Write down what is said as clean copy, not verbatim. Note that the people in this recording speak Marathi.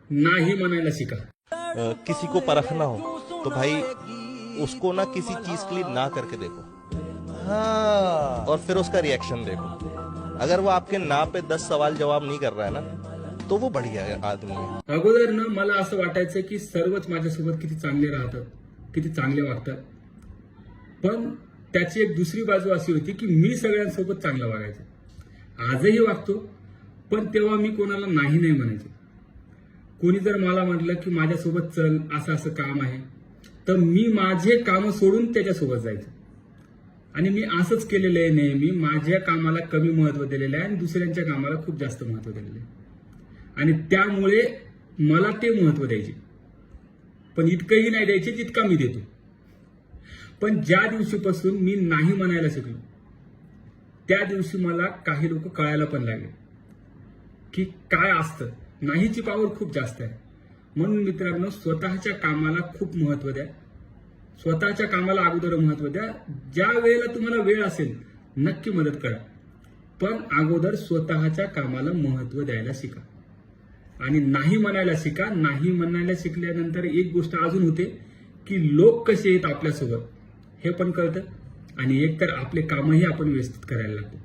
नाही म्हणायला शिका. किसी को परखना हो तो भाई उसको ना किसी चीज के लिए ना करके देखो, हाँ, और फिर उसका रिएक्शन देखो. अगर वो आपके ना पे 10 सवाल जवाब नहीं कर रहा है ना, तो वो बढ़िया आदमी है. अगोदर ना मला असं वाटायचं की सर्वच माझ्यासोबत किती चांगले राहतात, किती चांगले वागतात. पण त्याची एक दुसरी बाजू अशी होती की मी सगळ्यांसोबत चांगलं वागायचो. आजही वागतो, पण तेव्हा मी कोणाला नाही नाही म्हणायचो. कोणी जर मला म्हटलं की माझ्यासोबत चल, असं असं काम आहे, तर मी माझे काम सोडून त्याच्यासोबत जायचो. आणि मी असंच केलेलं आहे नेहमी. माझ्या कामाला कमी महत्व दिलेलं आहे आणि दुसऱ्यांच्या कामाला खूप जास्त महत्व दिलेलं आहे. आणि त्यामुळे मला ते महत्व द्यायचे, पण इतकंही नाही द्यायचे जितका मी देतो. पण ज्या दिवशीपासून मी नाही म्हणायला शिकलो, त्या दिवशी मला काही लोक कळायला पण लागले की काय असतं. नाहीची पॉवर खूप जास्त आहे. म्हणून मित्रांनो, स्वतःच्या कामाला खूप महत्व द्या. स्वतःच्या कामाला अगोदर महत्व द्या. ज्या वेळेला तुम्हाला वेळ असेल नक्की मदत करा, पण अगोदर स्वतःच्या कामाला महत्व द्यायला शिका आणि नाही म्हणायला शिका. नाही म्हणायला शिकल्यानंतर एक गोष्ट अजून होते की लोक कसे आहेत आपल्यासोबत हे पण कळतं आणि एकतर आपले कामही आपण व्यवस्थित करायला लागतो.